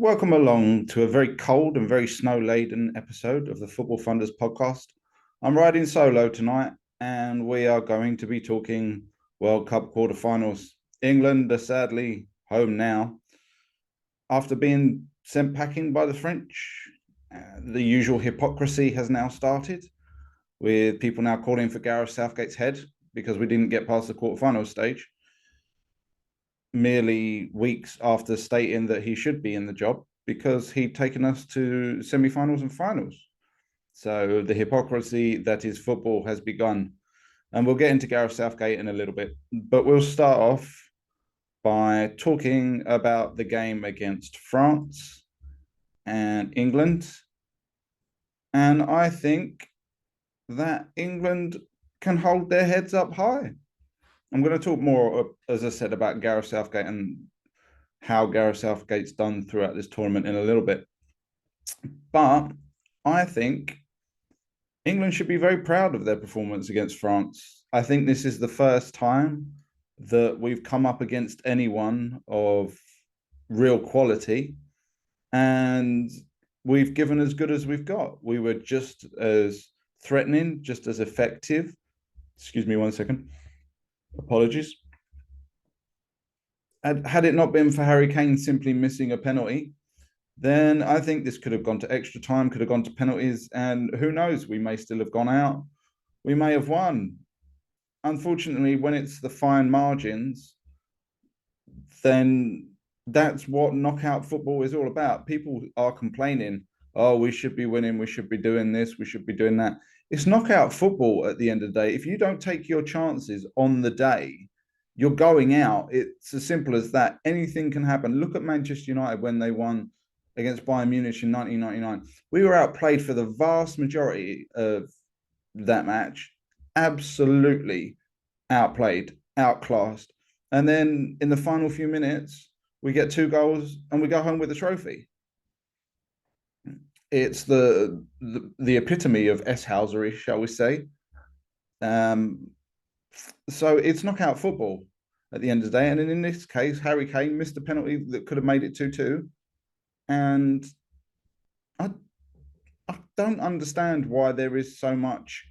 Welcome along to a very cold and very snow-laden episode of the Football Funders podcast. I'm riding solo tonight, and we are going to be talking World Cup quarterfinals. England are sadly home now after being sent packing by the French. The usual hypocrisy has now started, with people now calling for Gareth Southgate's head because we didn't get past the quarterfinal stage, merely weeks after stating that he should be in the job because he'd taken us to semi-finals and finals. So the hypocrisy that is football has begun. And we'll get into Gareth Southgate in a little bit. But we'll start off by talking about the game against France and England. And I think that England can hold their heads up high. I'm going to talk more, as I said, about Gareth Southgate and how Gareth Southgate's done throughout this tournament in a little bit. But I think England should be very proud of their performance against France. I think this is the first time that we've come up against anyone of real quality, and we've given as good as we've got. We were just as threatening, just as effective. Excuse me 1 second. Apologies. Had it not been for Harry Kane simply missing a penalty, then I think this could have gone to extra time, could have gone to penalties, and who knows, we may still have gone out. We may have won. Unfortunately, when it's the fine margins, then that's what knockout football is all about. People are complaining, oh, we should be winning, we should be doing this, we should be doing that. It's knockout football at the end of the day. If you don't take your chances on the day, you're going out. It's as simple as that. Anything can happen. Look at Manchester United when they won against Bayern Munich in 1999. We were outplayed for the vast majority of that match. Absolutely outplayed, outclassed. And then in the final few minutes, we get 2 goals and we go home with the trophy. It's the epitome of S-Hausery, shall we say. So it's knockout football at the end of the day. And in this case, Harry Kane missed a penalty that could have made it 2-2. And I, I don't understand why there is so much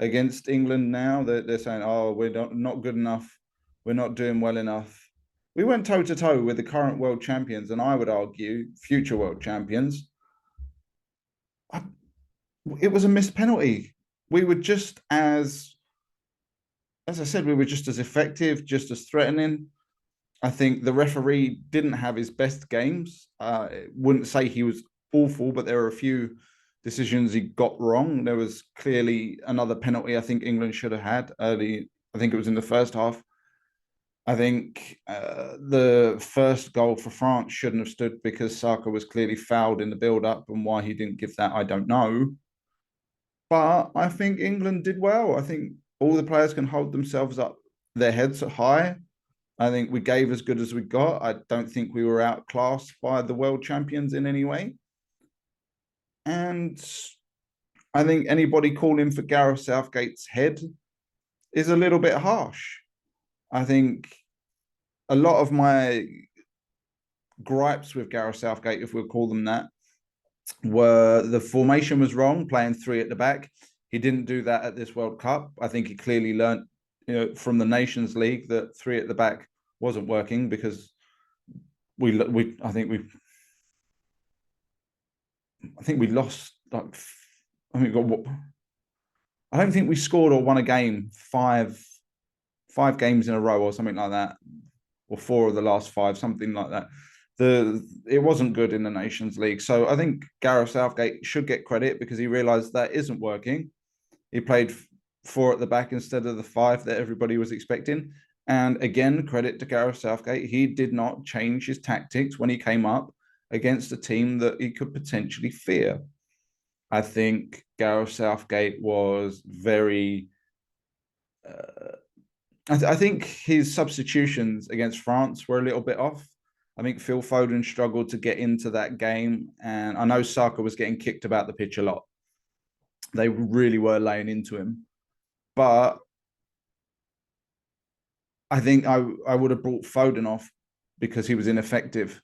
against England now. They're saying, oh, we're not good enough. We're not doing well enough. We went toe to toe with the current world champions, and I would argue future world champions. It was a missed penalty. We were just as I said, we were just as effective, just as threatening. I think the referee didn't have his best games. Wouldn't say he was awful, but there were a few decisions he got wrong. There was clearly another penalty I think England should have had early. I think it was in the first half. I think the first goal for France shouldn't have stood because Saka was clearly fouled in the build-up, and why he didn't give that, I don't know. But I think England did well. I think all the players can hold themselves up, their heads high. I think we gave as good as we got. I don't think we were outclassed by the world champions in any way. And I think anybody calling for Gareth Southgate's head is a little bit harsh. I think a lot of my gripes with Gareth Southgate, if we'll call them that, were the formation was wrong, playing 3 at the back. He didn't do that at this World Cup. I think he clearly learned, from the Nations League that 3 at the back wasn't working because I think we lost like I think got I don't think we scored or won a game five games in a row or something like that, or 4 of the last 5, something like that. It wasn't good in the Nations League. So I think Gareth Southgate should get credit because he realised that isn't working. He played 4 at the back instead of the 5 that everybody was expecting. And again, credit to Gareth Southgate. He did not change his tactics when he came up against a team that he could potentially fear. I think Gareth Southgate was very. I think his substitutions against France were a little bit off. I think Phil Foden struggled to get into that game, and I know Saka was getting kicked about the pitch a lot. They really were laying into him, but I think I would have brought Foden off because he was ineffective.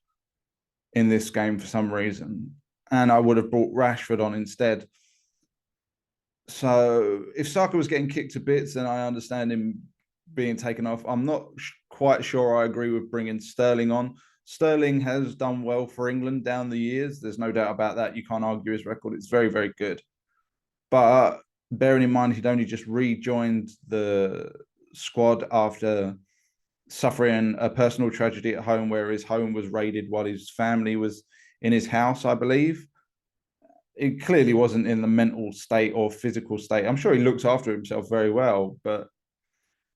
in this game for some reason, and I would have brought Rashford on instead. So if Saka was getting kicked to bits, then I understand him being taken off. I'm not quite sure I agree with bringing Sterling on. Sterling has done well for England down the years. There's no doubt about that. You can't argue his record. It's very, very good. But bearing in mind he'd only just rejoined the squad after suffering a personal tragedy at home where his home was raided while his family was in his house, I believe. He clearly wasn't in the mental state or physical state. I'm sure he looks after himself very well, but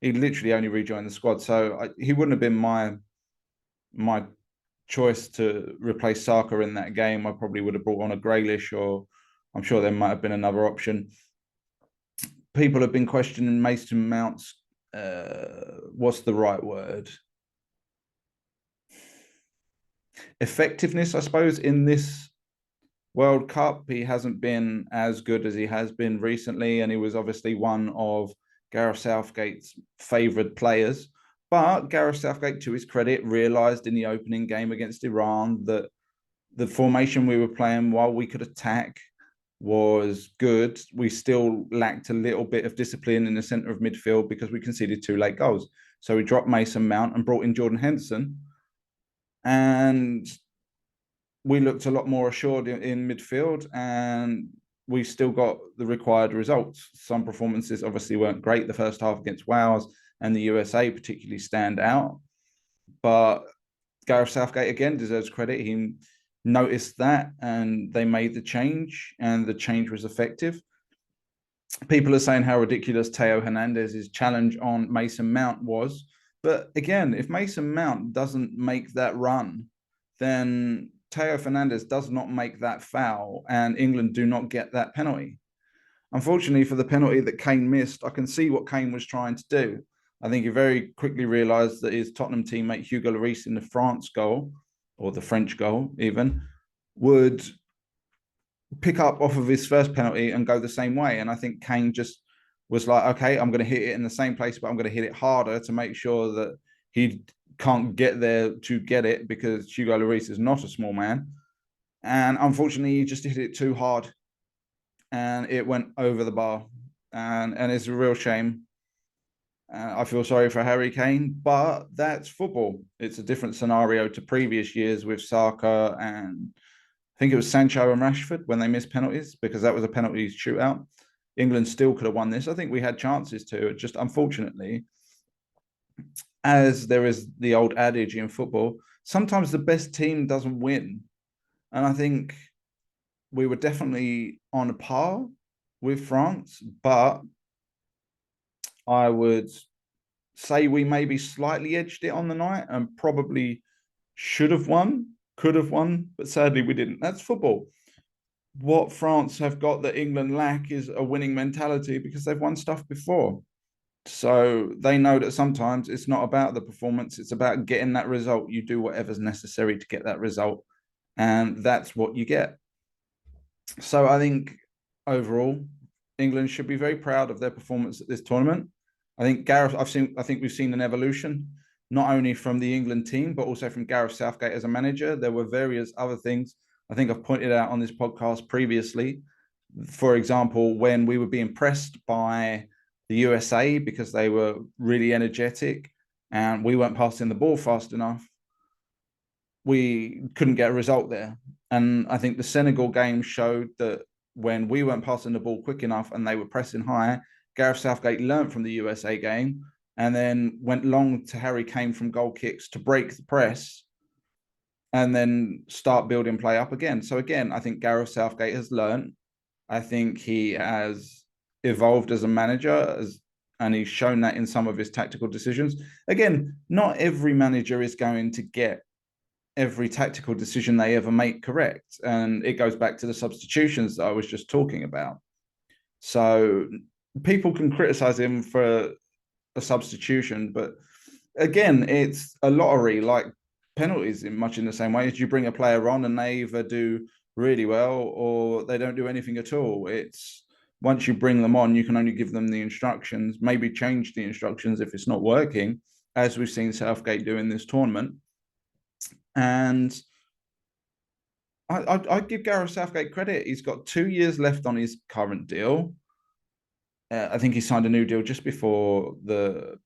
he literally only rejoined the squad. So he wouldn't have been my choice to replace Saka in that game. I probably would have brought on a Grealish, or I'm sure there might have been another option. People have been questioning Mason Mount's what's the right word? Effectiveness, I suppose, in this World Cup. He hasn't been as good as he has been recently, and he was obviously one of Gareth Southgate's favoured players. But Gareth Southgate, to his credit, realised in the opening game against Iran that the formation we were playing, while we could attack, was good. We still lacked a little bit of discipline in the centre of midfield because we conceded 2 late goals. So we dropped Mason Mount and brought in Jordan Henderson. And we looked a lot more assured in midfield, and we still got the required results. Some performances obviously weren't great. The first half against Wales and the USA particularly stand out. But Gareth Southgate, again, deserves credit. He noticed that and they made the change, and the change was effective. People are saying how ridiculous Theo Hernandez's challenge on Mason Mount was. But again, if Mason Mount doesn't make that run, then Theo Fernandez does not make that foul, and England do not get that penalty. Unfortunately, for the penalty that Kane missed, I can see what Kane was trying to do. I think he very quickly realised that his Tottenham teammate Hugo Lloris in the France goal, or the French goal even, would pick up off of his first penalty and go the same way. And I think Kane just was like, okay, I'm going to hit it in the same place, but I'm going to hit it harder to make sure that he can't get there to get it, because Hugo Lloris is not a small man. And unfortunately, he just hit it too hard and it went over the bar. And it's a real shame. I feel sorry for Harry Kane, but that's football. It's a different scenario to previous years with Saka and I think it was Sancho and Rashford when they missed penalties, because that was a penalty shootout. England still could have won this. I think we had chances to. Just unfortunately, as there is the old adage in football, sometimes the best team doesn't win. And I think we were definitely on a par with France, but I would say we maybe slightly edged it on the night and probably should have won, could have won, but sadly we didn't. That's football. What France have got that England lack is a winning mentality, because they've won stuff before. So they know that sometimes it's not about the performance, it's about getting that result. You do whatever's necessary to get that result, and that's what you get. So I think overall, England should be very proud of their performance at this tournament. I think I think we've seen an evolution, not only from the England team, but also from Gareth Southgate as a manager. There were various other things I think I've pointed out on this podcast previously. For example, when we were being pressed by the USA because they were really energetic and we weren't passing the ball fast enough, we couldn't get a result there. And I think the Senegal game showed that when we weren't passing the ball quick enough and they were pressing high, Gareth Southgate learned from the USA game and then went long to Harry Kane from goal kicks to break the press and then start building play up again. So again, I think Gareth Southgate has learned. I think he has evolved as a manager, and he's shown that in some of his tactical decisions. Again, not every manager is going to get every tactical decision they ever make correct. And it goes back to the substitutions that I was just talking about. So people can criticize him for a substitution, but again, it's a lottery, like penalties, in much in the same way as you bring a player on and they either do really well or they don't do anything at all. It's once you bring them on, you can only give them the instructions, maybe change the instructions if it's not working, as we've seen Southgate do in this tournament. And I give Gareth Southgate credit. He's got 2 years left on his current deal. I think he signed a new deal just before the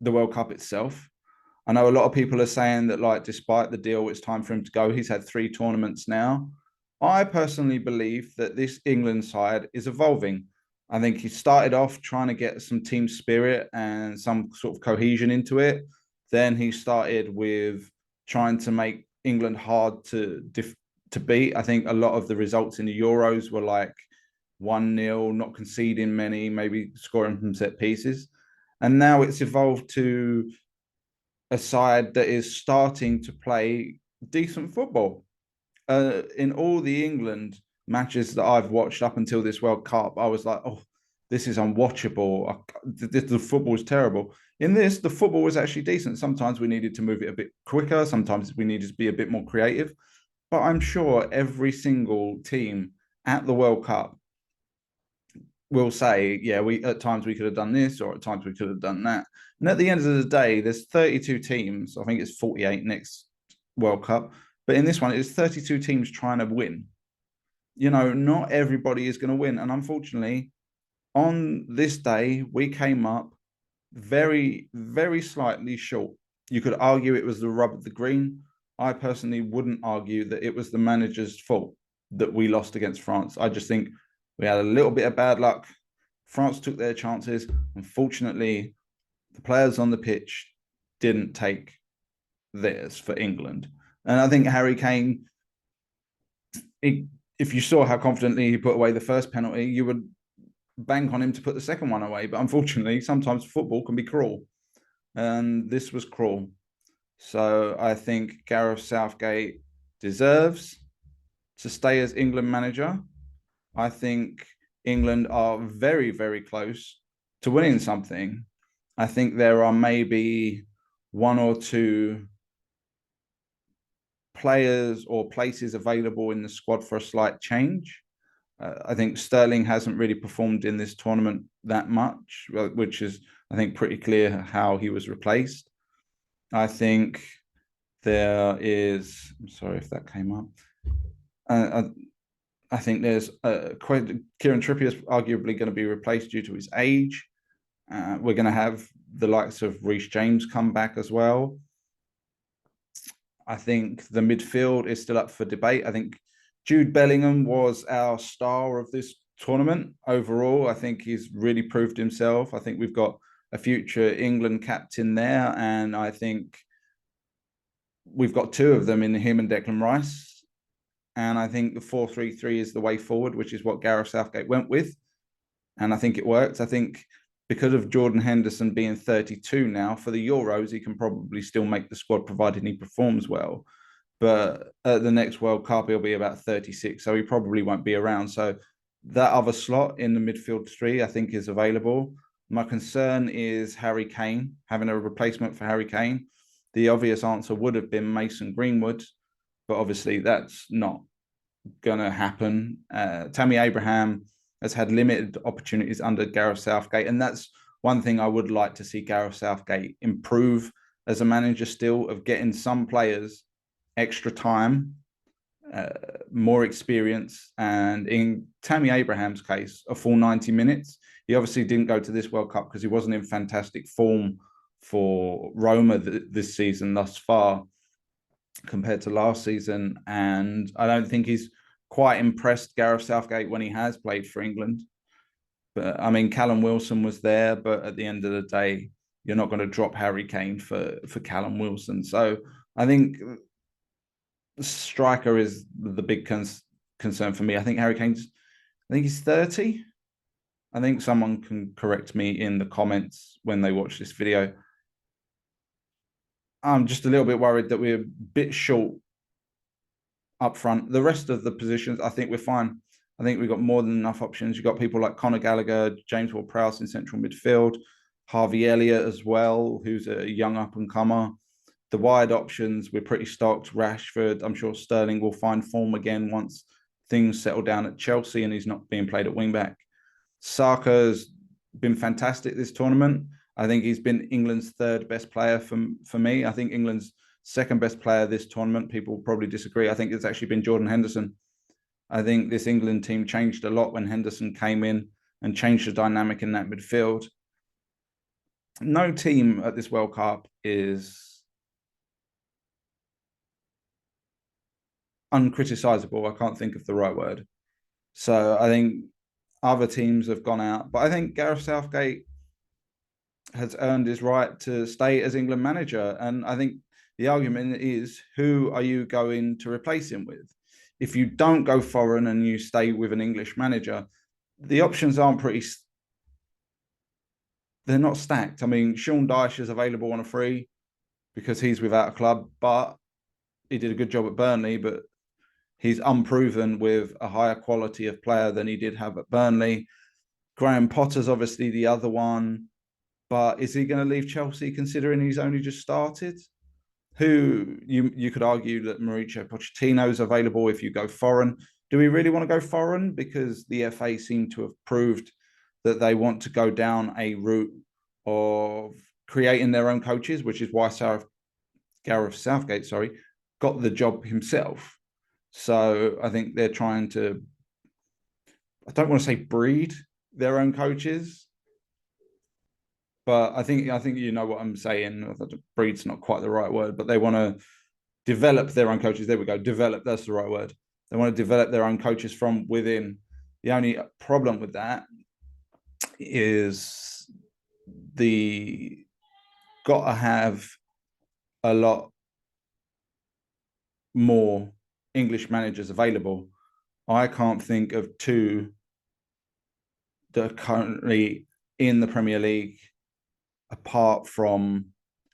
World Cup itself. I know a lot of people are saying that, like, despite the deal, it's time for him to go. He's had 3 tournaments now. I personally believe that this England side is evolving. I think he started off trying to get some team spirit and some sort of cohesion into it. Then he started with trying to make England hard to beat. I think a lot of the results in the Euros were like 1-0, not conceding many, maybe scoring from set pieces. And now it's evolved to a side that is starting to play decent football. In all the England matches that I've watched up until this World Cup, I was like, oh, this is unwatchable. The football is terrible. In this, the football was actually decent. Sometimes we needed to move it a bit quicker. Sometimes we needed to be a bit more creative. But I'm sure every single team at the World Cup will say, yeah, we at times we could have done this, or at times we could have done that. And at the end of the day, there's 32 teams. I think it's 48 next World Cup. But in this one, it's 32 teams trying to win. You know, not everybody is going to win. And unfortunately, on this day, we came up very, very slightly short. You could argue it was the rub of the green. I personally wouldn't argue that it was the manager's fault that we lost against France. I just think we had a little bit of bad luck. France took their chances. Unfortunately, the players on the pitch didn't take theirs for England. And I think Harry Kane, if you saw how confidently he put away the first penalty, you would bank on him to put the second one away. But unfortunately, sometimes football can be cruel. And this was cruel. So I think Gareth Southgate deserves to stay as England manager. I think England are very, very close to winning something. I think there are maybe one or two players or places available in the squad for a slight change. I think Sterling hasn't really performed in this tournament that much, which is, I think, pretty clear how he was replaced. I think there is, I'm sorry if that came up. I think there's Kieran Trippier is arguably going to be replaced due to his age. We're going to have the likes of Reece James come back as well. I think the midfield is still up for debate. I think Jude Bellingham was our star of this tournament overall. I think he's really proved himself. I think we've got a future England captain there, and I think we've got two of them in him and Declan Rice. And I think the 4-3-3 is the way forward, which is what Gareth Southgate went with. And I think it worked. I think because of Jordan Henderson being 32 now, for the Euros, he can probably still make the squad provided he performs well. But at the next World Cup, he'll be about 36, so he probably won't be around. So that other slot in the midfield three, I think, is available. My concern is Harry Kane, having a replacement for Harry Kane. The obvious answer would have been Mason Greenwood, but obviously that's not going to happen. Tammy Abraham has had limited opportunities under Gareth Southgate, and that's one thing I would like to see Gareth Southgate improve as a manager still, of getting some players extra time, more experience, and in Tammy Abraham's case, a full 90 minutes. He obviously didn't go to this World Cup because he wasn't in fantastic form for Roma this season thus far compared to last season, and I don't think he's quite impressed Gareth Southgate when he has played for England. But I mean, Callum Wilson was there, but at the end of the day, you're not going to drop Harry Kane for Callum Wilson. So I think striker is the big concern for me. I think he's 30. I think someone can correct me in the comments when they watch this video. I'm just a little bit worried that we're a bit short up front. The rest of the positions, I think we're fine. I think we've got more than enough options. You've got people like Conor Gallagher, James Ward-Prowse in central midfield, Harvey Elliott as well, who's a young up-and-comer. The wide options, we're pretty stocked. Rashford, I'm sure Sterling will find form again once things settle down at Chelsea and he's not being played at wing-back. Saka's been fantastic this tournament. I think he's been England's third best player for me. I think England's second best player this tournament. People probably disagree. I think it's actually been Jordan Henderson. I think this England team changed a lot when Henderson came in and changed the dynamic in that midfield. No team at this World Cup is uncriticisable. I can't think of the right word. So I think other teams have gone out. But I think Gareth Southgate has earned his right to stay as England manager. And I think the argument is, who are you going to replace him with? If you don't go foreign and you stay with an English manager, the options aren't pretty. They're not stacked. I mean, Sean Dyche is available on a free because he's without a club, but he did a good job at Burnley, but he's unproven with a higher quality of player than he did have at Burnley. Graham Potter's obviously the other one, but is he going to leave Chelsea considering he's only just started? Who you could argue that Mauricio Pochettino is available if you go foreign. Do we really want to go foreign? Because the FA seem to have proved that they want to go down a route of creating their own coaches, which is why Gareth Southgate, got the job himself. So I think they're trying to, I don't want to say breed their own coaches, but I think you know what I'm saying. Breed's not quite the right word, but they want to develop their own coaches. There we go. Develop, that's the right word. They want to develop their own coaches from within. The only problem with that is got to have a lot more English managers available. I can't think of two that are currently in the Premier League apart from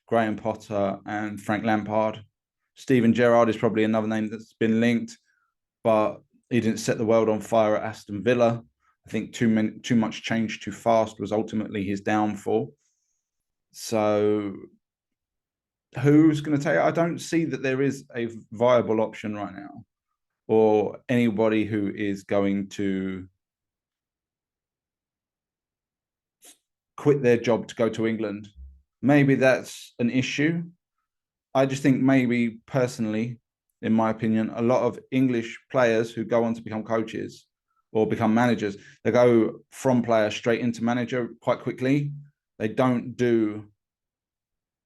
Graham Potter and Frank Lampard. Steven Gerrard is probably another name that's been linked, but he didn't set the world on fire at Aston Villa. I think too much change too fast was ultimately his downfall. So who's going to take it? I don't see that there is a viable option right now, or anybody who is going to quit their job to go to England. Maybe that's an issue. I just think maybe personally, in my opinion, a lot of English players who go on to become coaches or become managers, they go from player straight into manager quite quickly. They don't do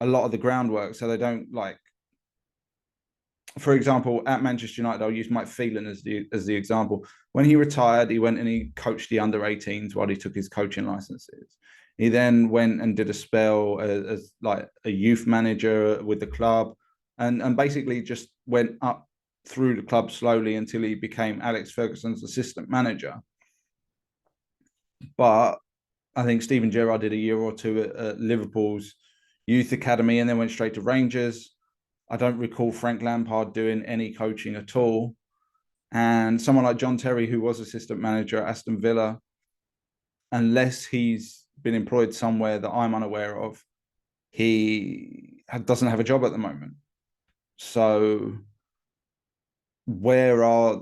a lot of the groundwork. So they don't, like, for example, at Manchester United, I'll use Mike Phelan as the example. When he retired, he went and he coached the under-18s while he took his coaching licenses. He then went and did a spell as like a youth manager with the club, and basically just went up through the club slowly until he became Alex Ferguson's assistant manager. But I think Steven Gerrard did a year or two at Liverpool's youth academy and then went straight to Rangers. I don't recall Frank Lampard doing any coaching at all. And someone like John Terry, who was assistant manager at Aston Villa, unless he's been employed somewhere that I'm unaware of, he doesn't have a job at the moment. So where are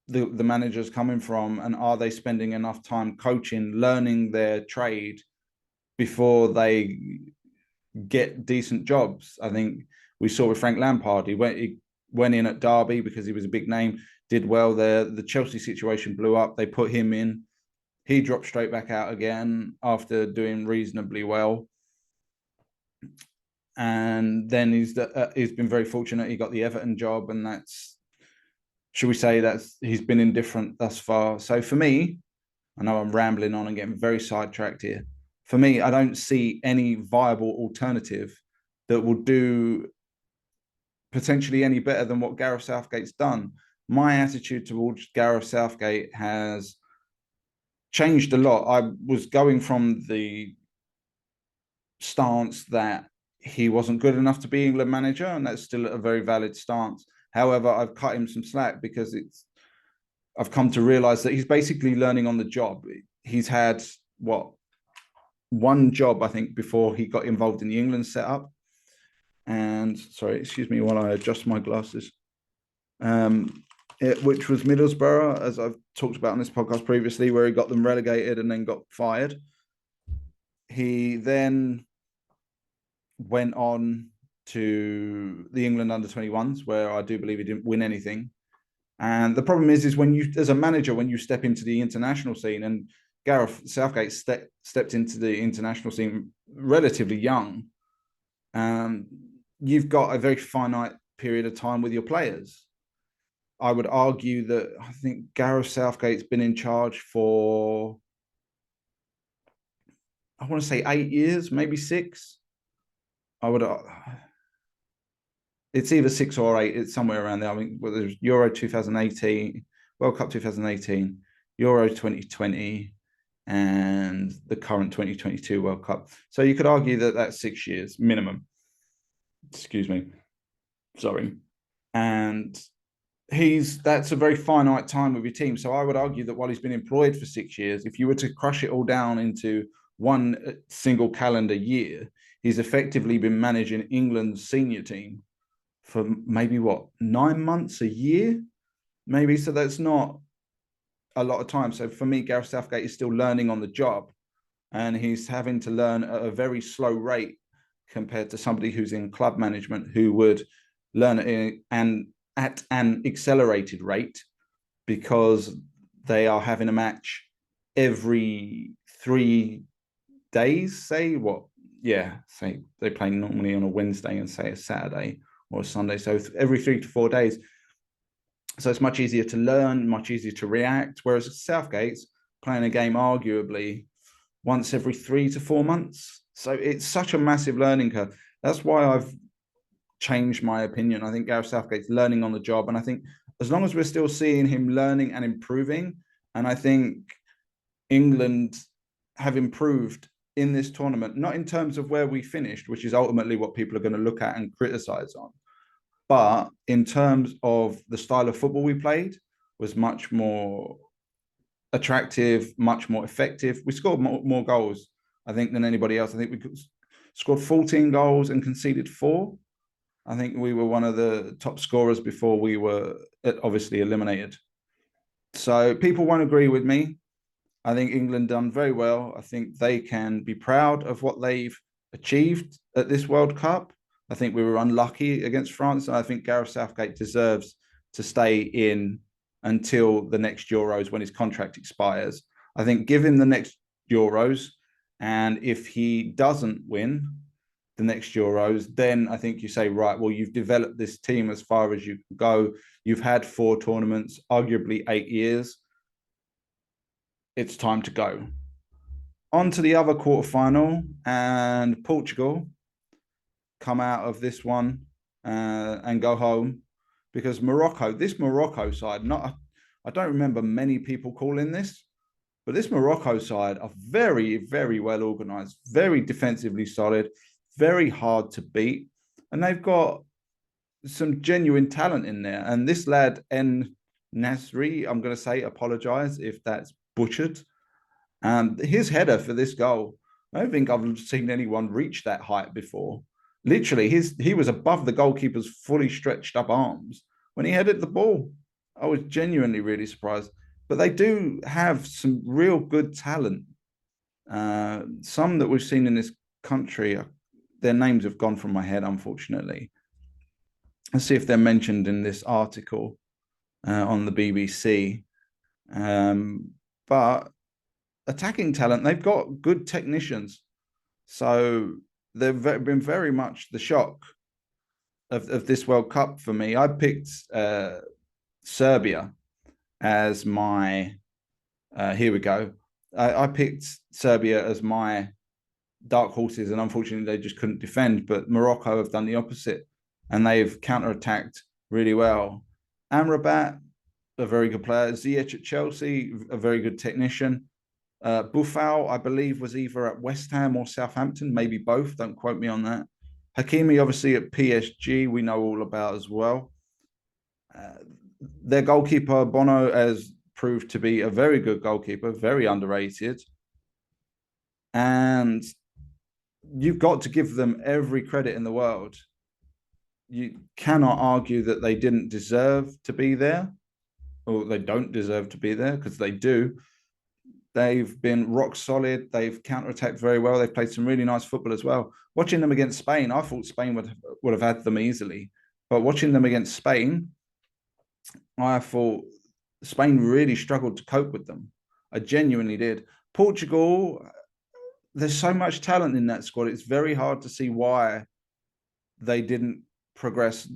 the managers coming from, and are they spending enough time coaching, learning their trade before they get decent jobs? I think we saw with Frank Lampard, he went in at Derby because he was a big name, did well there. The Chelsea situation blew up. They put him in. He dropped straight back out again after doing reasonably well. And then he's been very fortunate. He got the Everton job, and that's, should we say, he's been indifferent thus far. So for me, I know I'm rambling on and getting very sidetracked here. For me, I don't see any viable alternative that will do potentially any better than what Gareth Southgate's done. My attitude towards Gareth Southgate has changed a lot. I was going from the stance that he wasn't good enough to be England manager, and that's still a very valid stance. However, I've cut him some slack because I've come to realize that he's basically learning on the job. He's had one job, I think, before he got involved in the England setup. And sorry, excuse me while I adjust my glasses. Which was Middlesbrough, as I've talked about on this podcast previously, where he got them relegated and then got fired. He then went on to the England under-21s, where I do believe he didn't win anything. And the problem is when you, as a manager, when you step into the international scene, and Gareth Southgate stepped into the international scene relatively young, um, you've got a very finite period of time with your players. I would argue that I think Gareth Southgate's been in charge for, I want to say 8 years, maybe six. I would, it's either 6 or 8. It's somewhere around there. I mean, well, there's Euro 2018, World Cup 2018, Euro 2020, and the current 2022 World Cup. So you could argue that that's 6 years minimum. Excuse me. Sorry. And that's a very finite time with your team. So I would argue that while he's been employed for 6 years, if you were to crush it all down into one single calendar year, he's effectively been managing England's senior team for maybe 9 months, a year, maybe. So that's not a lot of time. So for me, Gareth Southgate is still learning on the job, and he's having to learn at a very slow rate compared to somebody who's in club management, who would learn at an accelerated rate, because they are having a match every 3 days. Say they play normally on a Wednesday and say a Saturday or a Sunday, so every 3 to 4 days. So it's much easier to learn, much easier to react, whereas Southgate's playing a game arguably once every 3 to 4 months. So it's such a massive learning curve. That's why I've changed my opinion. I think Gareth Southgate's learning on the job, and I think as long as we're still seeing him learning and improving, and I think England have improved in this tournament, not in terms of where we finished, which is ultimately what people are going to look at and criticize on, but in terms of the style of football we played was much more attractive, much more effective. We scored more goals, I think, than anybody else. I think we scored 14 goals and conceded 4. I think we were one of the top scorers before we were obviously eliminated. So people won't agree with me. I think England done very well. I think they can be proud of what they've achieved at this World Cup. I think we were unlucky against France. And I think Gareth Southgate deserves to stay in until the next Euros when his contract expires. I think give him the next Euros. And if he doesn't win the next Euros, then I think you say, right, well, you've developed this team as far as you can go. You've had 4 tournaments, arguably 8 years. It's time to go. On to the other quarterfinal, and Portugal come out of this one and go home, because this Morocco side, I don't remember many people calling this, but this Morocco side are very, very well organized, very defensively solid, very hard to beat, and they've got some genuine talent in there. And this lad, N Nasri, I'm going to say, apologize if that's butchered. His header for this goal, I don't think I've seen anyone reach that height before. Literally, he was above the goalkeeper's fully stretched up arms when he headed the ball. I was genuinely really surprised. But they do have some real good talent. Some that we've seen in this country, their names have gone from my head, unfortunately. Let's see if they're mentioned in this article on the BBC. But attacking talent, they've got good technicians. So they've been very much the shock of this World Cup for me. I picked Serbia as my, here we go. I picked Serbia as my dark horses, and unfortunately they just couldn't defend. But Morocco have done the opposite, and they've counterattacked really well. Amrabat, a very good player. Ziyech at Chelsea, a very good technician. Buffal, I believe, was either at West Ham or Southampton, maybe both. Don't quote me on that. Hakimi, obviously, at PSG, we know all about as well. Their goalkeeper, Bono, has proved to be a very good goalkeeper, very underrated. And you've got to give them every credit in the world. You cannot argue that they didn't deserve to be there, or they don't deserve to be there, because they do. They've been rock solid. They've counterattacked very well. They've played some really nice football as well. Watching them against Spain, I thought Spain would have had them easily. But watching them against Spain, I thought Spain really struggled to cope with them. I genuinely did. Portugal, there's so much talent in that squad. It's very hard to see why they didn't progress.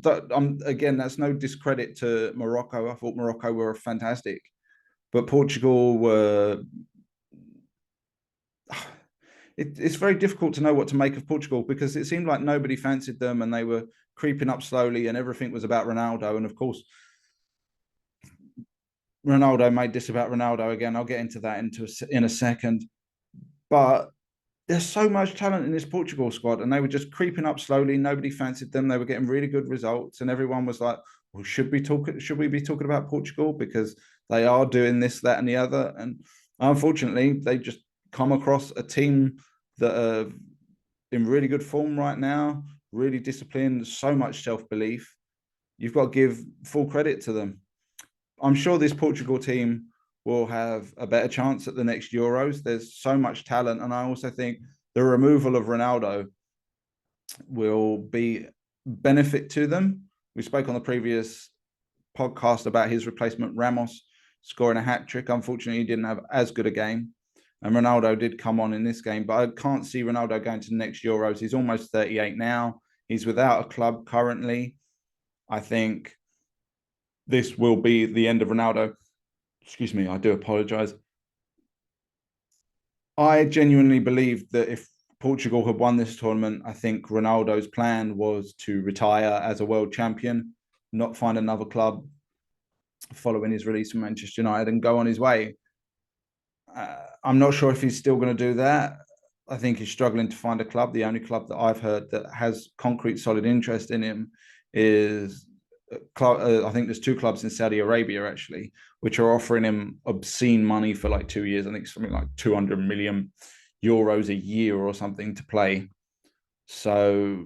Again, that's no discredit to Morocco. I thought Morocco were fantastic, but Portugal were. It's very difficult to know what to make of Portugal because it seemed like nobody fancied them and they were creeping up slowly and everything was about Ronaldo. And of course, Ronaldo made this about Ronaldo again. I'll get into that in a second. But there's so much talent in this Portugal squad, and they were just creeping up slowly. Nobody fancied them. They were getting really good results, and everyone was like, "Well, should we be talking about Portugal because they are doing this, that, and the other?" And unfortunately, they just come across a team that are in really good form right now, really disciplined, so much self-belief. You've got to give full credit to them. I'm sure this Portugal team will have a better chance at the next Euros. There's so much talent. And I also think the removal of Ronaldo will be benefit to them. We spoke on the previous podcast about his replacement, Ramos, scoring a hat-trick. Unfortunately, he didn't have as good a game. And Ronaldo did come on in this game. But I can't see Ronaldo going to the next Euros. He's almost 38 now. He's without a club currently. I think this will be the end of Ronaldo. Excuse me, I do apologize. I genuinely believe that if Portugal had won this tournament, I think Ronaldo's plan was to retire as a world champion, not find another club following his release from Manchester United and go on his way. I'm not sure if he's still going to do that. I think he's struggling to find a club. The only club that I've heard that has concrete, solid interest in him is I think there's two clubs in Saudi Arabia actually, which are offering him obscene money for like 2 years. I think something like 200 million euros a year or something to play. So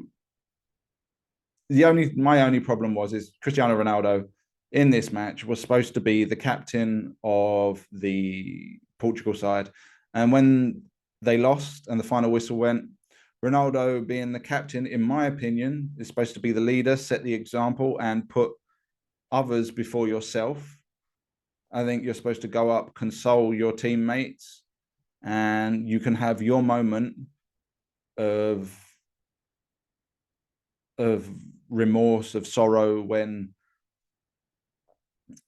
my only problem is Cristiano Ronaldo in this match was supposed to be the captain of the Portugal side, and when they lost and the final whistle went, Ronaldo, being the captain, in my opinion, is supposed to be the leader, set the example, and put others before yourself. I think you're supposed to go up, console your teammates, and you can have your moment of remorse, of sorrow when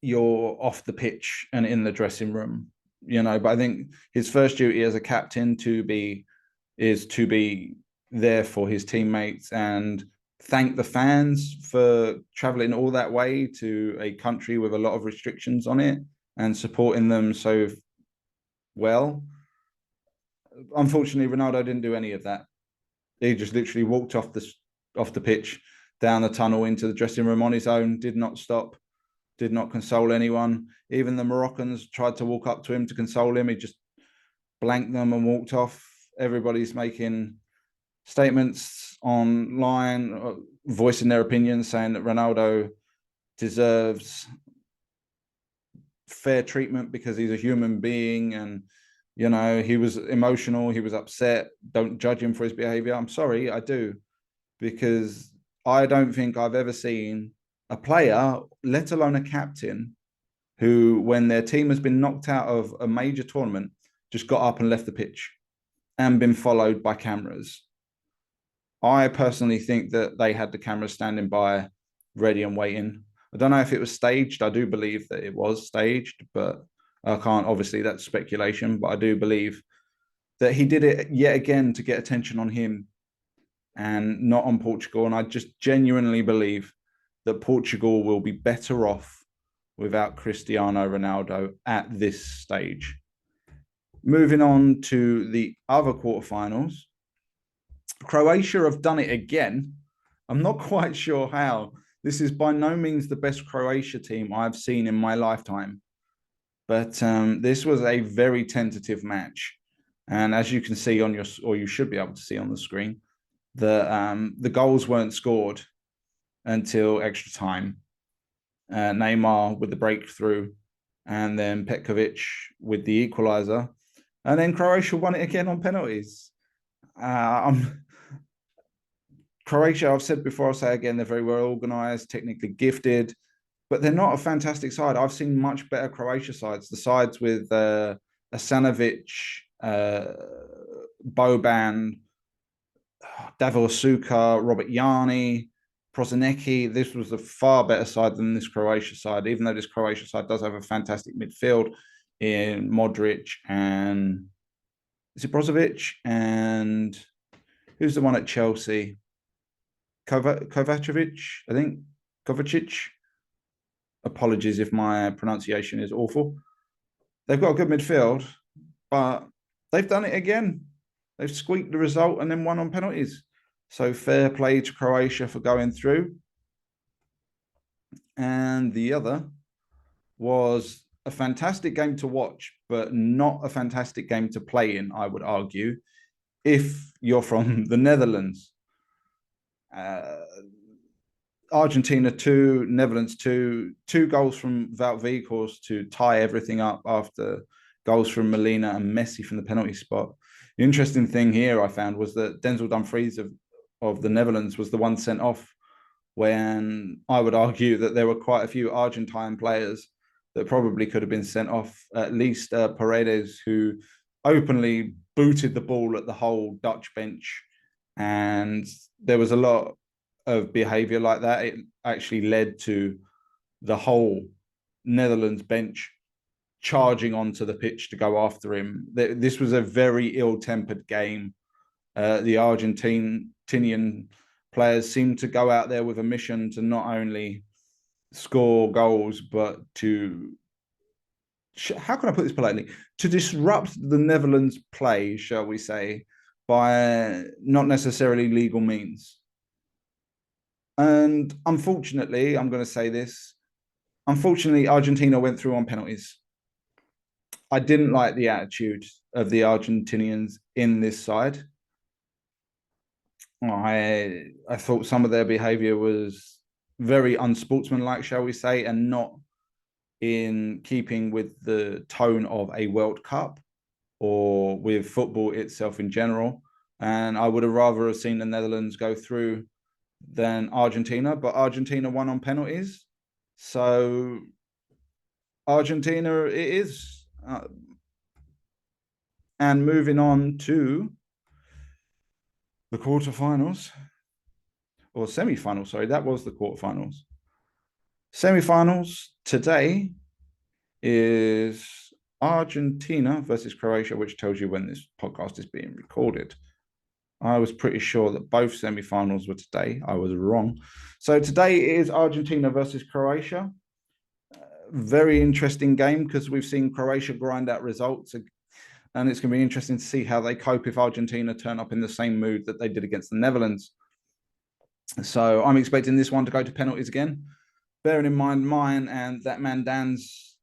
you're off the pitch and in the dressing room. But I think his first duty as a captain is to be there for his teammates and thank the fans for traveling all that way to a country with a lot of restrictions on it and supporting them so well. Unfortunately, Ronaldo didn't do any of that. He just literally walked off the pitch, down the tunnel into the dressing room on his own, did not stop, did not console anyone. Even the Moroccans tried to walk up to him to console him. He just blanked them and walked off. Everybody's making statements online, voicing their opinions, saying that Ronaldo deserves fair treatment because he's a human being and he was emotional, he was upset. Don't judge him for his behavior. I'm sorry, I do, because I don't think I've ever seen a player, let alone a captain, who, when their team has been knocked out of a major tournament, just got up and left the pitch and been followed by cameras. I personally think that they had the cameras standing by, ready and waiting. I don't know if it was staged. I do believe that it was staged, but I can't, obviously that's speculation, but I do believe that he did it yet again to get attention on him and not on Portugal. And I just genuinely believe that Portugal will be better off without Cristiano Ronaldo at this stage. Moving on to the other quarterfinals, Croatia have done it again. I'm not quite sure how. This is by no means the best Croatia team I've seen in my lifetime. But this was a very tentative match. And as you can see or you should be able to see on the screen, the goals weren't scored until extra time. Neymar with the breakthrough and then Petkovic with the equalizer. And then Croatia won it again on penalties. Um, Croatia, I've said before, I'll say again, they're very well organised, technically gifted, but they're not a fantastic side. I've seen much better Croatia sides. The sides with Asanovic, Boban, Davor Suka, Robert Jani, Prosinecki. This was a far better side than this Croatia side, even though this Croatia side does have a fantastic midfield in Modric and is it Brozovic and who's the one at Chelsea? Kovacevic, I think. Kovacic. Apologies if my pronunciation is awful. They've got a good midfield, but they've done it again. They've squeaked the result and then won on penalties. So fair play to Croatia for going through. And the other was a fantastic game to watch, but not a fantastic game to play in, I would argue, if you're from the Netherlands. Argentina 2, Netherlands 2, 2 goals from Wout Weghorst to tie everything up after goals from Molina and Messi from the penalty spot. The interesting thing here I found was that Denzel Dumfries of the Netherlands was the one sent off when I would argue that there were quite a few Argentine players that probably could have been sent off, at least Paredes, who openly booted the ball at the whole Dutch bench. And there was a lot of behavior like that. It actually led to the whole Netherlands bench charging onto the pitch to go after him. This was a very ill-tempered game. The Argentinian players seemed to go out there with a mission to not only score goals, but to, how can I put this politely, to disrupt the Netherlands' play, shall we say, by not necessarily legal means. And unfortunately, I'm going to say this, unfortunately, Argentina went through on penalties. I didn't like the attitude of the Argentinians in this side. I thought some of their behaviour was very unsportsmanlike, shall we say, and not in keeping with the tone of a World Cup or with football itself in general. And I would have rather have seen the Netherlands go through than Argentina, but Argentina won on penalties. So Argentina it is. And moving on to the quarterfinals or semi-finals. Sorry, that was the quarterfinals. Semi-finals today is Argentina versus Croatia, which tells you when this podcast is being recorded. I was pretty sure that both semi-finals were today. I was wrong. So today is Argentina versus Croatia. Very interesting game because we've seen Croatia grind out results, and it's going to be interesting to see how they cope if Argentina turn up in the same mood that they did against the Netherlands. So I'm expecting this one to go to penalties again. Bearing in mind mine and that man Dan's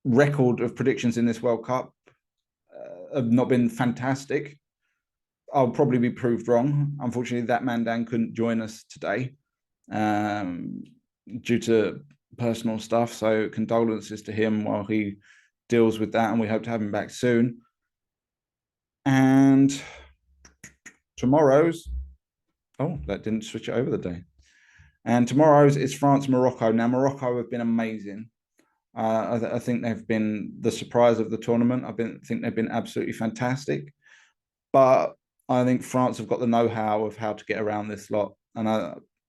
record of predictions in this World Cup have not been fantastic. I'll probably be proved wrong. Unfortunately, that man Dan couldn't join us today due to personal stuff. So condolences to him while he deals with that, and we hope to have him back soon. And tomorrow's, oh, that didn't switch it over the day. And tomorrow's is France-Morocco. Now, Morocco have been amazing. I think they've been the surprise of the tournament. Think they've been absolutely fantastic. But I think France have got the know-how of how to get around this lot. And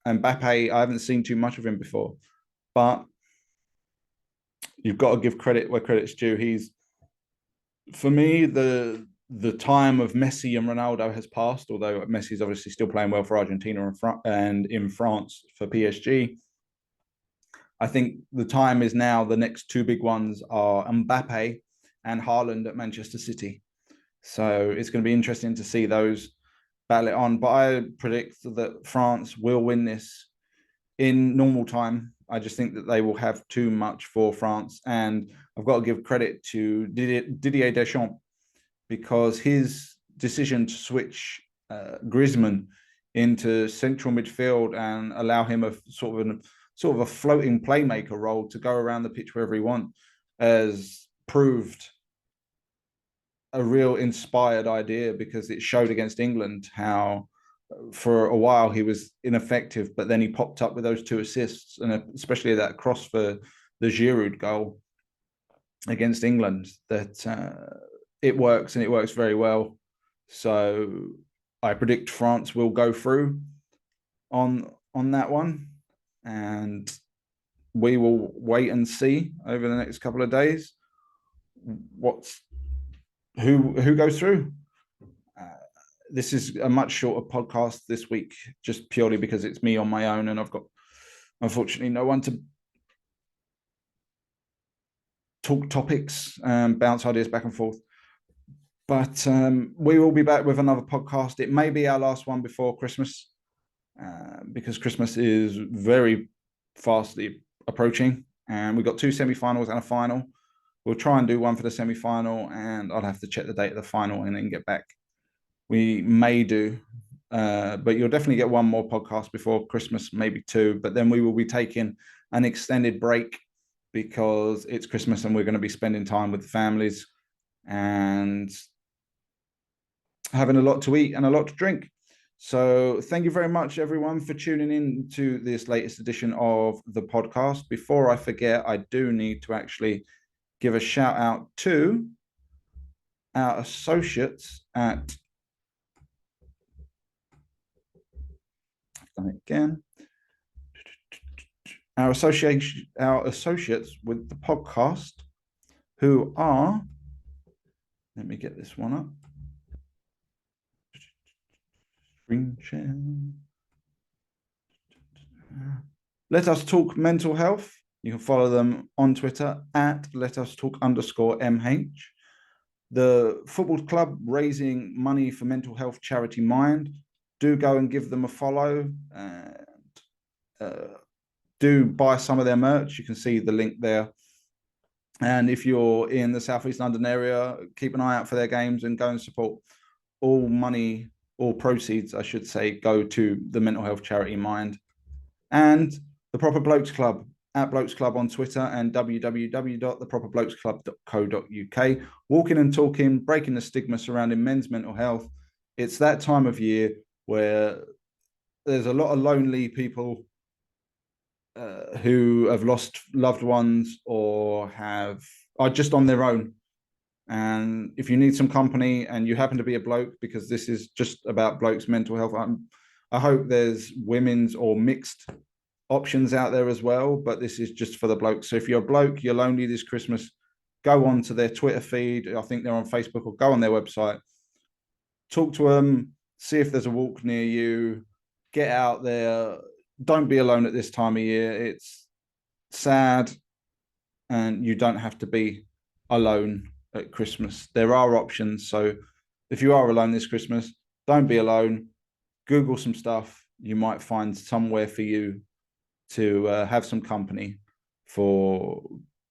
Mbappe, I haven't seen too much of him before. But you've got to give credit where credit's due. He's, for me, the time of Messi and Ronaldo has passed, although Messi's obviously still playing well for Argentina and in France for PSG. I think the time is now, the next two big ones are Mbappe and Haaland at Manchester City. So it's going to be interesting to see those battle it on. But I predict that France will win this in normal time. I just think that they will have too much for France. And I've got to give credit to Didier Deschamps, because his decision to switch Griezmann into central midfield and allow him a sort of a floating playmaker role to go around the pitch wherever he wants has proved a real inspired idea, because it showed against England how for a while he was ineffective, but then he popped up with those 2 assists, and especially that cross for the Giroud goal against England, that it works, and it works very well. So I predict France will go through on that one, and we will wait and see over the next couple of days what's who goes through. This is a much shorter podcast this week, just purely because it's me on my own, and I've got, unfortunately, no one to talk topics, bounce ideas back and forth. But we will be back with another podcast. It may be our last one before Christmas, because Christmas is very fastly approaching, and we've got 2 semi-finals and a final. We'll try and do one for the semi-final, and I'll have to check the date of the final and then get back. We may do, but you'll definitely get one more podcast before Christmas, maybe 2. But then we will be taking an extended break, because it's Christmas and we're going to be spending time with the families and having a lot to eat and a lot to drink. So thank you very much, everyone, for tuning in to this latest edition of the podcast. Before I forget, I do need to actually give a shout out to our associates at again. Our associates with the podcast, who are, let me get this one up. Screen share. Let Us Talk Mental Health. You can follow them on Twitter at @letustalk_MH. The football club raising money for mental health charity Mind. Do go and give them a follow. Do buy some of their merch. You can see the link there. And if you're in the Southeast London area, keep an eye out for their games and go and support. All money, all proceeds, I should say, go to the mental health charity Mind. And the Proper Blokes Club, at Blokes Club on Twitter, and www.theproperblokesclub.co.uk. Walking and talking, breaking the stigma surrounding men's mental health. It's that time of year where there's a lot of lonely people who have lost loved ones or are just on their own. And if you need some company and you happen to be a bloke, because this is just about blokes' mental health, I hope there's women's or mixed options out there as well, but this is just for the blokes. So if you're a bloke, you're lonely this Christmas, go on to their Twitter feed. I think they're on Facebook, or go on their website, talk to them, see if there's a walk near you, get out there. Don't be alone at this time of year. It's sad, and you don't have to be alone at Christmas. There are options. So if you are alone this Christmas, don't be alone. Google some stuff. You might find somewhere for you to have some company for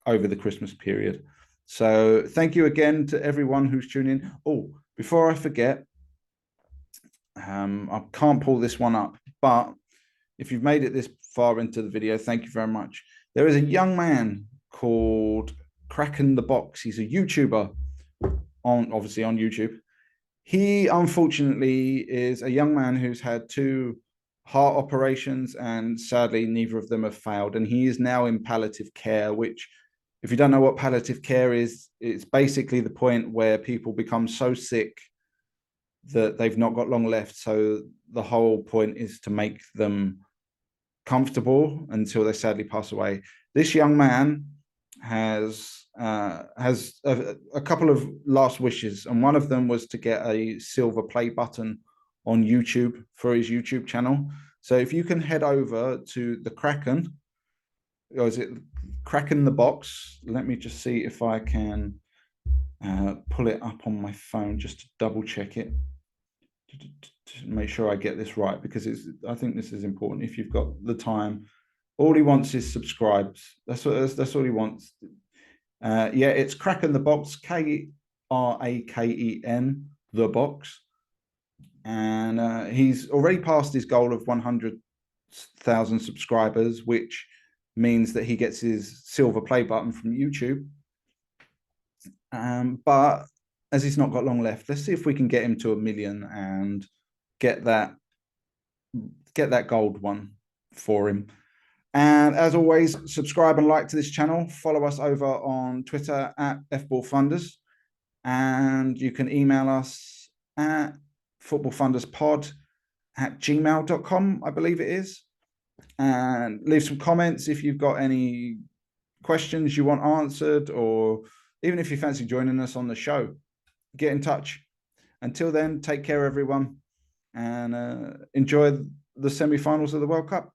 over the Christmas period. So thank you again to everyone who's tuning in. Oh, before I forget, I can't pull this one up, but if you've made it this far into the video, thank you very much. There is a young man called Kraken the Box. He's a YouTuber, obviously on YouTube. He, unfortunately, is a young man who's had 2 heart operations, and sadly, neither of them have failed. And he is now in palliative care, which, if you don't know what palliative care is, it's basically the point where people become so sick that they've not got long left. So the whole point is to make them comfortable until they sadly pass away. This young man has a couple of last wishes, and one of them was to get a silver play button on YouTube for his YouTube channel. So if you can head over to the Kraken, or is it Kraken the Box? Let me just see if I can pull it up on my phone just to double check it, to make sure I get this right, because I think this is important. If you've got the time, all he wants is subscribes. That's all he wants. Yeah, it's Kraken the Box, Kraken the Box, and he's already passed his goal of 100,000 subscribers, which means that he gets his silver play button from YouTube. But as he's not got long left, let's see if we can get him to 1 million and get that gold one for him. And as always, subscribe and like to this channel. Follow us over on Twitter at FBallFunders. And you can email us at footballfunderspod@gmail.com, I believe it is. And leave some comments if you've got any questions you want answered, or even if you fancy joining us on the show, get in touch. Until then, take care, everyone, and enjoy the semi-finals of the World Cup.